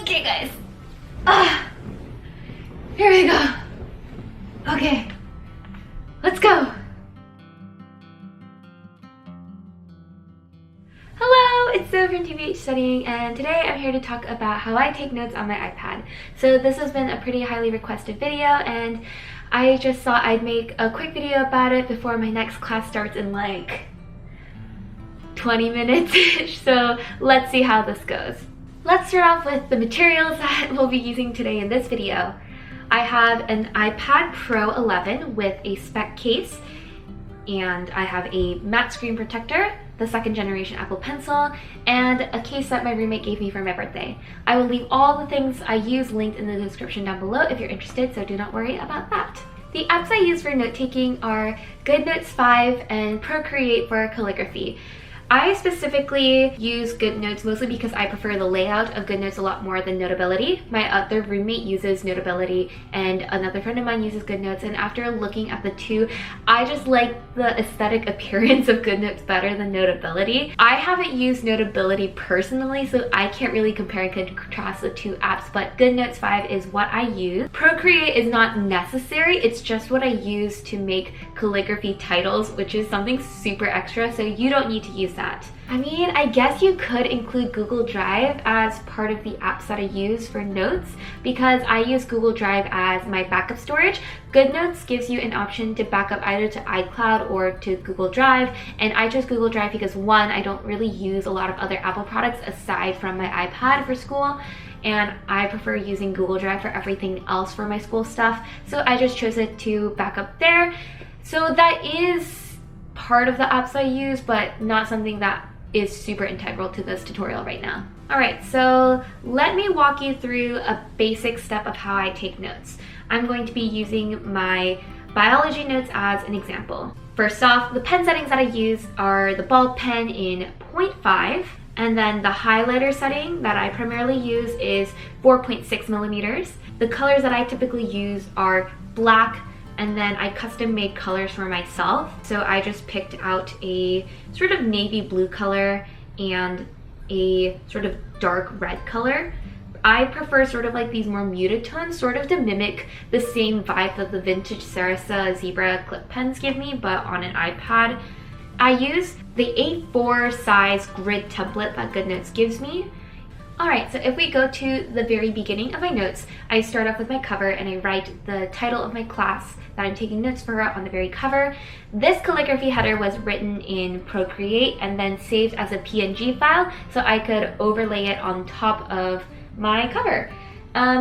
Okay, guys. Here we go. Okay, let's go. Hello, it's Zoe from TBH Studying, and today I'm here to talk about how I take notes on my iPad. So this has been a pretty highly requested video, and I just thought I'd make a quick video about it before my next class starts in like 20 minutes-ish. So let's see how this goes. Let's start off with the materials that we'll be using today in this video. I have an iPad Pro 11 with a spec case, and I have a matte screen protector, the second generation Apple Pencil, and a case that my roommate gave me for my birthday. I will leave all the things I use linked in the description down below if you're interested, so do not worry about that. The apps I use for note-taking are GoodNotes 5 and Procreate for calligraphy. I specifically use GoodNotes mostly because I prefer the layout of GoodNotes a lot more than Notability. My other roommate uses Notability and another friend of mine uses GoodNotes, and after looking at the two, I just like the aesthetic appearance of GoodNotes better than Notability. I haven't used Notability personally, so I can't really compare and contrast the two apps, but GoodNotes 5 is what I use. Procreate is not necessary, it's just what I use to make calligraphy titles, which is something super extra, so you don't need to use that. I mean, I guess you could include Google Drive as part of the apps that I use for notes, because I use Google Drive as my backup storage. GoodNotes gives you an option to back up either to iCloud or to Google Drive, and I chose Google Drive because one, I don't really use a lot of other Apple products aside from my iPad for school, and I prefer using Google Drive for everything else for my school stuff, so I just chose it to back up there. So that is part of the apps I use, but not something that is super integral to this tutorial right now. Alright, so let me walk you through a basic step of how I take notes. I'm going to be using my biology notes as an example. First off, the pen settings that I use are the ball pen in 0.5, and then the highlighter setting that I primarily use is 4.6 millimeters. The colors that I typically use are black, and then I custom made colors for myself. So I just picked out a sort of navy blue color and a sort of dark red color. I prefer sort of like these more muted tones, sort of to mimic the same vibe that the vintage Sarasa Zebra clip pens give me, but on an iPad. I use the A4 size grid template that GoodNotes gives me. Alright, so if we go to the very beginning of my notes, I start off with my cover and I write the title of my class that I'm taking notes for on the very cover. This calligraphy header was written in Procreate and then saved as a PNG file so I could overlay it on top of my cover.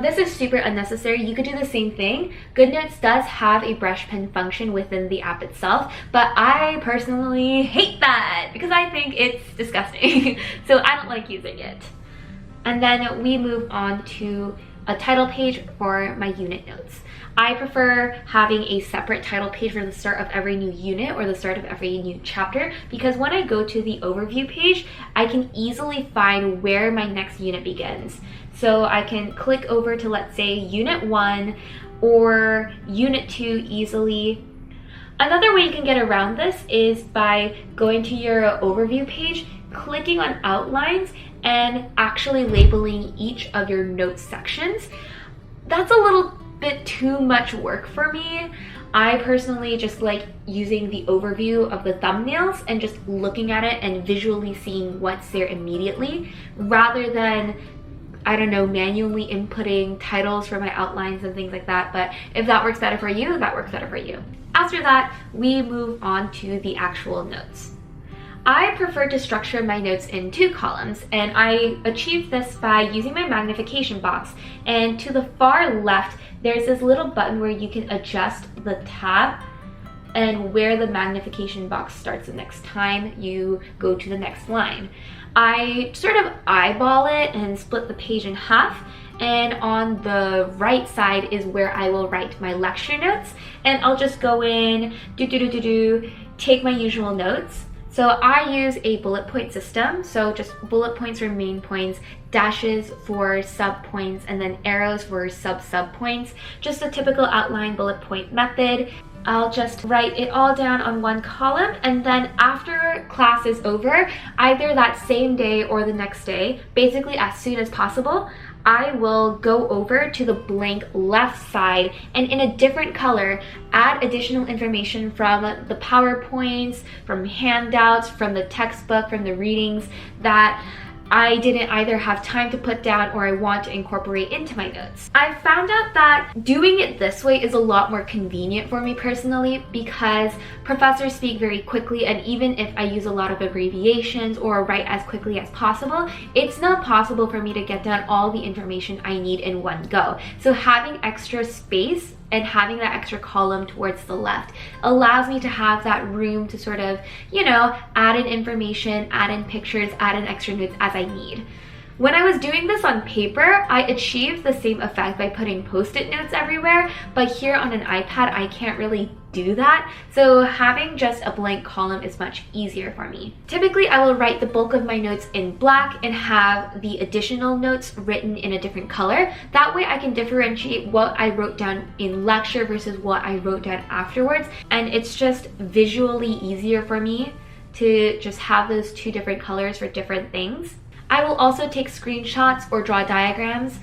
This is super unnecessary. You could do the same thing. GoodNotes does have a brush pen function within the app itself, but I personally hate that because I think it's disgusting. So I don't like using it. And then we move on to a title page for my unit notes. I prefer having a separate title page for the start of every new unit or the start of every new chapter, because when I go to the overview page, I can easily find where my next unit begins. So I can click over to, let's say, Unit 1 or Unit 2 easily. Another way you can get around this is by going to your overview page, clicking on outlines, and actually labeling each of your notes sections. That's a little bit too much work for me. I personally just like using the overview of the thumbnails and just looking at it and visually seeing what's there immediately, rather than, I don't know, manually inputting titles for my outlines and things like that. But if that works better for you, that works better for you. After that, we move on to the actual notes. I prefer to structure my notes in 2 columns, and I achieve this by using my magnification box. And to the far left, there's this little button where you can adjust the tab and where the magnification box starts the next time you go to the next line. I sort of eyeball it and split the page in half, and on the right side is where I will write my lecture notes, and I'll just go in, take my usual notes. So I use a bullet point system, so just bullet points for main points, dashes for sub points, and then arrows for sub points. Just a typical outline bullet point method. I'll just write it all down on one column, and then after class is over, either that same day or the next day, basically as soon as possible, I will go over to the blank left side and in a different color add additional information from the PowerPoints, from handouts, from the textbook, from the readings that I didn't either have time to put down or I want to incorporate into my notes. I found out that doing it this way is a lot more convenient for me personally because professors speak very quickly, and even if I use a lot of abbreviations or write as quickly as possible, it's not possible for me to get down all the information I need in one go. So having extra space and having that extra column towards the left allows me to have that room to sort of, you know, add in information, add in pictures, add in extra notes as I need. When I was doing this on paper, I achieved the same effect by putting post-it notes everywhere, but here on an iPad, I can't really do that. So having just a blank column is much easier for me. Typically, I will write the bulk of my notes in black and have the additional notes written in a different color. That way I can differentiate what I wrote down in lecture versus what I wrote down afterwards. And it's just visually easier for me to just have those two different colors for different things. I will also take screenshots or draw diagrams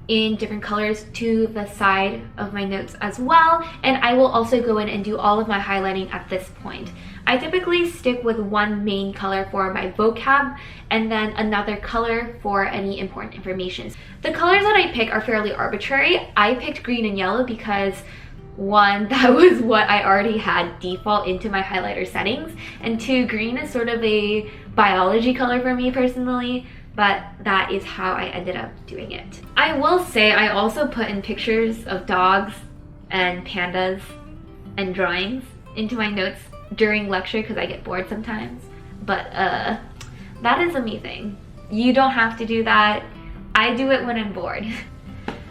in different colors to the side of my notes as well, and I will also go in and do all of my highlighting at this point. I typically stick with one main color for my vocab and then another color for any important information. The colors that I pick are fairly arbitrary. I picked green and yellow because one, that was what I already had default into my highlighter settings, and two, green is sort of a biology color for me personally, but that is how I ended up doing it. I will say I also put in pictures of dogs and pandas and drawings into my notes during lecture because I get bored sometimes, but that is a me thing. You don't have to do that. I do it when I'm bored.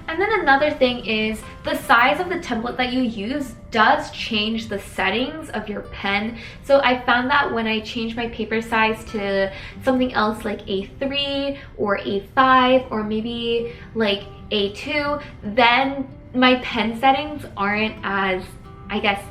And then another thing is the size of the template that you use does change the settings of your pen. So I found that when I change my paper size to something else like A3 or A5 or maybe like A2, then my pen settings aren't as, I guess,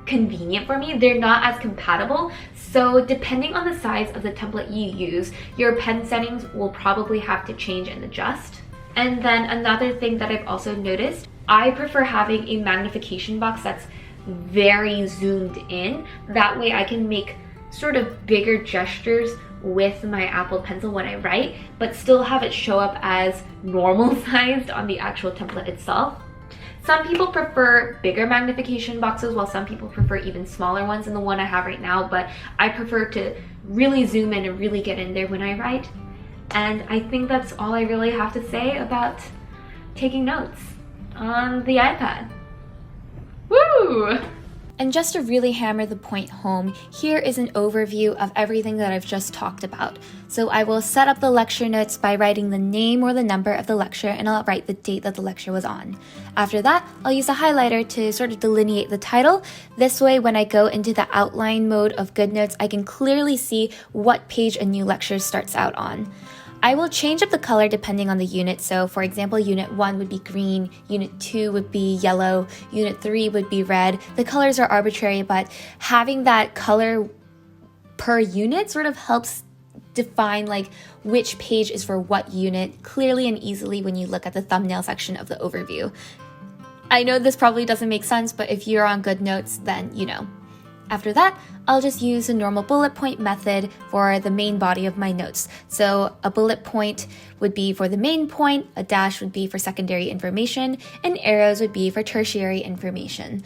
convenient for me. They're not as compatible. So depending on the size of the template you use, your pen settings will probably have to change and adjust. And then another thing that I've also noticed, I prefer having a magnification box that's very zoomed in. That way I can make sort of bigger gestures with my Apple Pencil when I write, but still have it show up as normal sized on the actual template itself. Some people prefer bigger magnification boxes while some people prefer even smaller ones than the one I have right now, but I prefer to really zoom in and really get in there when I write. And I think that's all I really have to say about taking notes on the iPad. Woo! And just to really hammer the point home, here is an overview of everything that I've just talked about. So I will set up the lecture notes by writing the name or the number of the lecture, and I'll write the date that the lecture was on. After that, I'll use a highlighter to sort of delineate the title. This way, when I go into the outline mode of GoodNotes, I can clearly see what page a new lecture starts out on. I will change up the color depending on the unit. So for example, unit 1 would be green, unit 2 would be yellow, unit 3 would be red. The colors are arbitrary, but having that color per unit sort of helps define like which page is for what unit clearly and easily when you look at the thumbnail section of the overview. I know this probably doesn't make sense, but if you're on GoodNotes, then you know. After that, I'll just use a normal bullet point method for the main body of my notes. So a bullet point would be for the main point, a dash would be for secondary information, and arrows would be for tertiary information.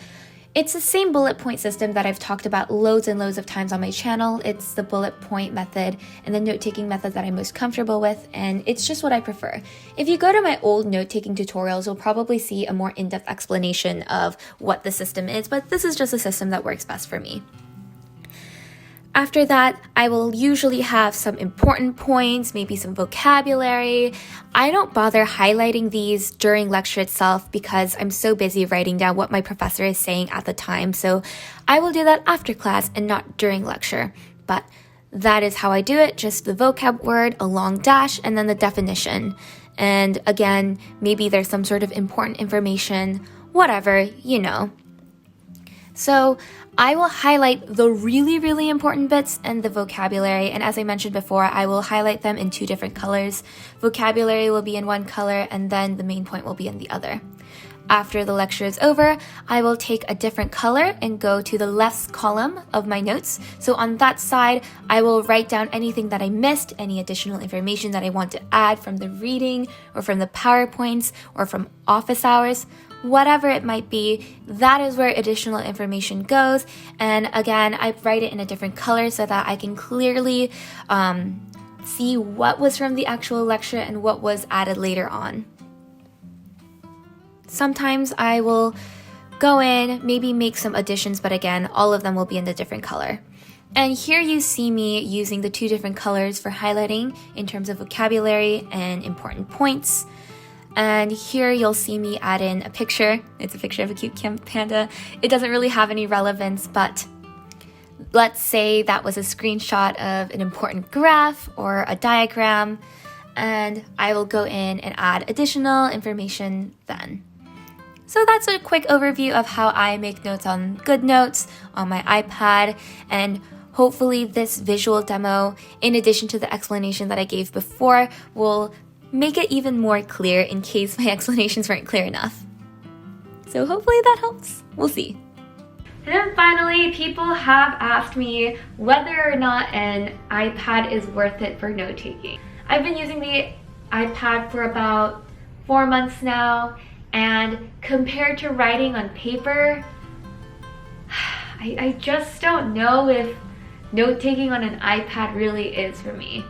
It's the same bullet point system that I've talked about loads and loads of times on my channel. It's the bullet point method and the note-taking method that I'm most comfortable with, and it's just what I prefer. If you go to my old note-taking tutorials, you'll probably see a more in-depth explanation of what the system is, but this is just a system that works best for me. After that, I will usually have some important points, maybe some vocabulary. I don't bother highlighting these during lecture itself because I'm so busy writing down what my professor is saying at the time. So I will do that after class and not during lecture. But that is how I do it, just the vocab word, a long dash, and then the definition. And again, maybe there's some sort of important information, whatever, you know. So I will highlight the really important bits and the vocabulary, and as I mentioned before, I will highlight them in 2 different colors. Vocabulary will be in one color, and then the main point will be in the other. After the lecture is over, I will take a different color and go to the left column of my notes. So on that side, I will write down anything that I missed, any additional information that I want to add from the reading or from the PowerPoints or from office hours. Whatever it might be, that is where additional information goes. And again, I write it in a different color so that I can clearly see what was from the actual lecture and what was added later on. Sometimes I will go in, maybe make some additions, but again, all of them will be in a different color. And here you see me using the 2 different colors for highlighting in terms of vocabulary and important points. And here you'll see me add in a picture. It's a picture of a cute panda. It doesn't really have any relevance, but let's say that was a screenshot of an important graph or a diagram, and I will go in and add additional information then. So that's a quick overview of how I make notes on GoodNotes on my iPad, and hopefully this visual demo, in addition to the explanation that I gave before, will make it even more clear in case my explanations weren't clear enough. So hopefully that helps. We'll see. And then finally, people have asked me whether or not an iPad is worth it for note-taking. I've been using the iPad for about 4 months now, and compared to writing on paper, I just don't know if note-taking on an iPad really is for me.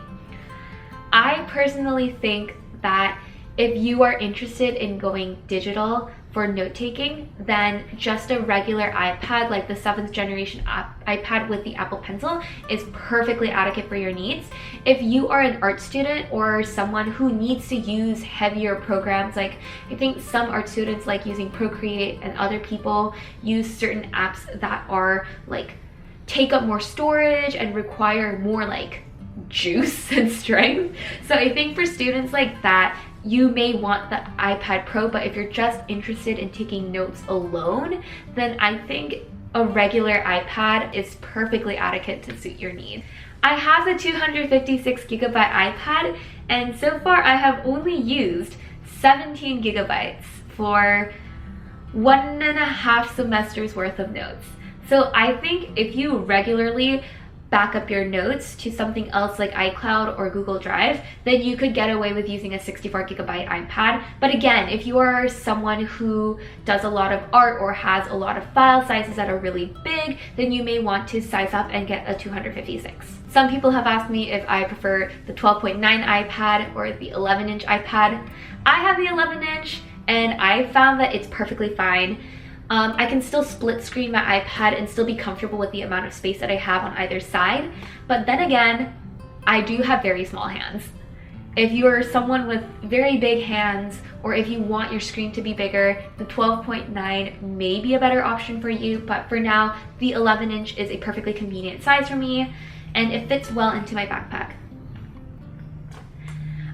I personally think that if you are interested in going digital for note-taking, then just a regular iPad, like the 7th generation iPad with the Apple Pencil, is perfectly adequate for your needs. If you are an art student or someone who needs to use heavier programs, like I think some art students like using Procreate, and other people use certain apps that are like take up more storage and require more like juice and strength. So I think for students like that, you may want the iPad Pro, but if you're just interested in taking notes alone, then I think a regular iPad is perfectly adequate to suit your needs. I have the 256 gigabyte iPad, and so far I have only used 17 gigabytes for 1.5 semesters worth of notes. So I think if you regularly back up your notes to something else like iCloud or Google Drive, then you could get away with using a 64 gigabyte iPad. But again, if you are someone who does a lot of art or has a lot of file sizes that are really big, then you may want to size up and get a 256. Some people have asked me if I prefer the 12.9 iPad or the 11-inch iPad. I have the 11-inch, and I found that it's perfectly fine. I can still split screen my iPad and still be comfortable with the amount of space that I have on either side. But then again, I do have very small hands. If you're someone with very big hands, or if you want your screen to be bigger, the 12.9 may be a better option for you. But for now, the 11-inch is a perfectly convenient size for me, and it fits well into my backpack.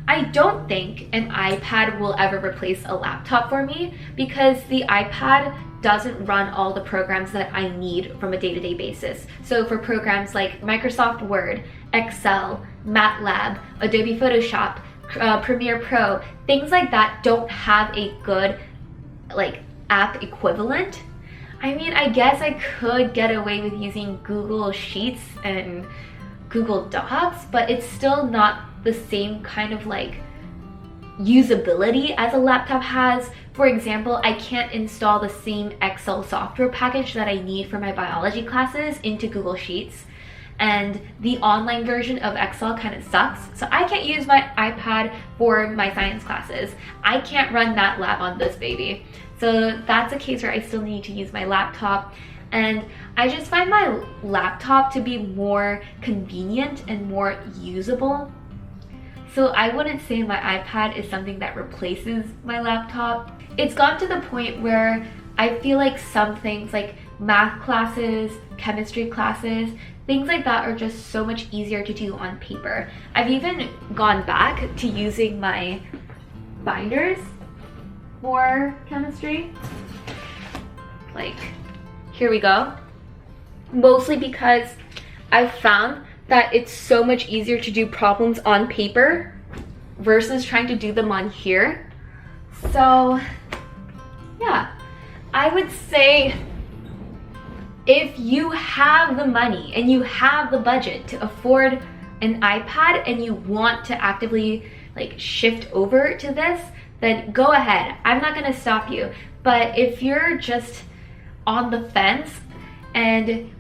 I don't think an iPad will ever replace a laptop for me, because the iPad doesn't run all the programs that I need from a day-to-day basis. So for programs like Microsoft Word, Excel, MATLAB, Adobe Photoshop, Premiere Pro, things like that don't have a good like app equivalent. I mean, I guess I could get away with using Google Sheets and Google Docs, but it's still not the same kind of like usability as a laptop has. For example, I can't install the same Excel software package that I need for my biology classes into Google Sheets, and the online version of Excel kind of sucks. So I can't use my iPad for my science classes. I can't run MATLAB on this baby. So that's a case where I still need to use my laptop, and I just find my laptop to be more convenient and more usable. So I wouldn't say my iPad is something that replaces my laptop. It's gone to the point where I feel like some things like math classes, chemistry classes, things like that are just so much easier to do on paper. I've even gone back to using my binders for chemistry. Like Here we go. Mostly because I found that it's so much easier to do problems on paper versus trying to do them on here. So yeah, I would say if you have the money and you have the budget to afford an iPad and you want to actively like shift over to this, then go ahead. I'm not gonna stop you. But if you're just on the fence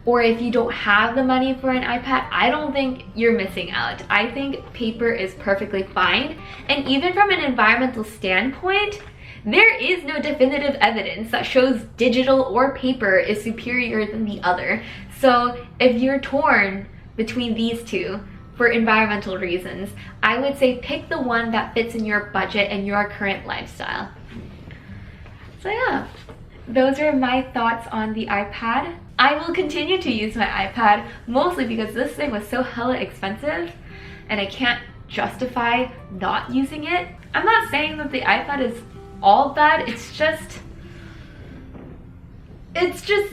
or if you don't have the money for an iPad, I don't think you're missing out. I think paper is perfectly fine. And even from an environmental standpoint, there is no definitive evidence that shows digital or paper is superior than the other. So if you're torn between these two for environmental reasons, I would say pick the one that fits in your budget and your current lifestyle. So yeah, those are my thoughts on the iPad. I will continue to use my iPad mostly because this thing was so hella expensive and I can't justify not using it. I'm not saying that the iPad is all bad, it's just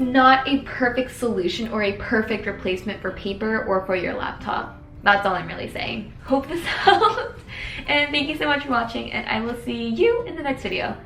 not a perfect solution or a perfect replacement for paper or for your laptop. That's all I'm really saying. Hope this helps, and thank you so much for watching, and I will see you in the next video.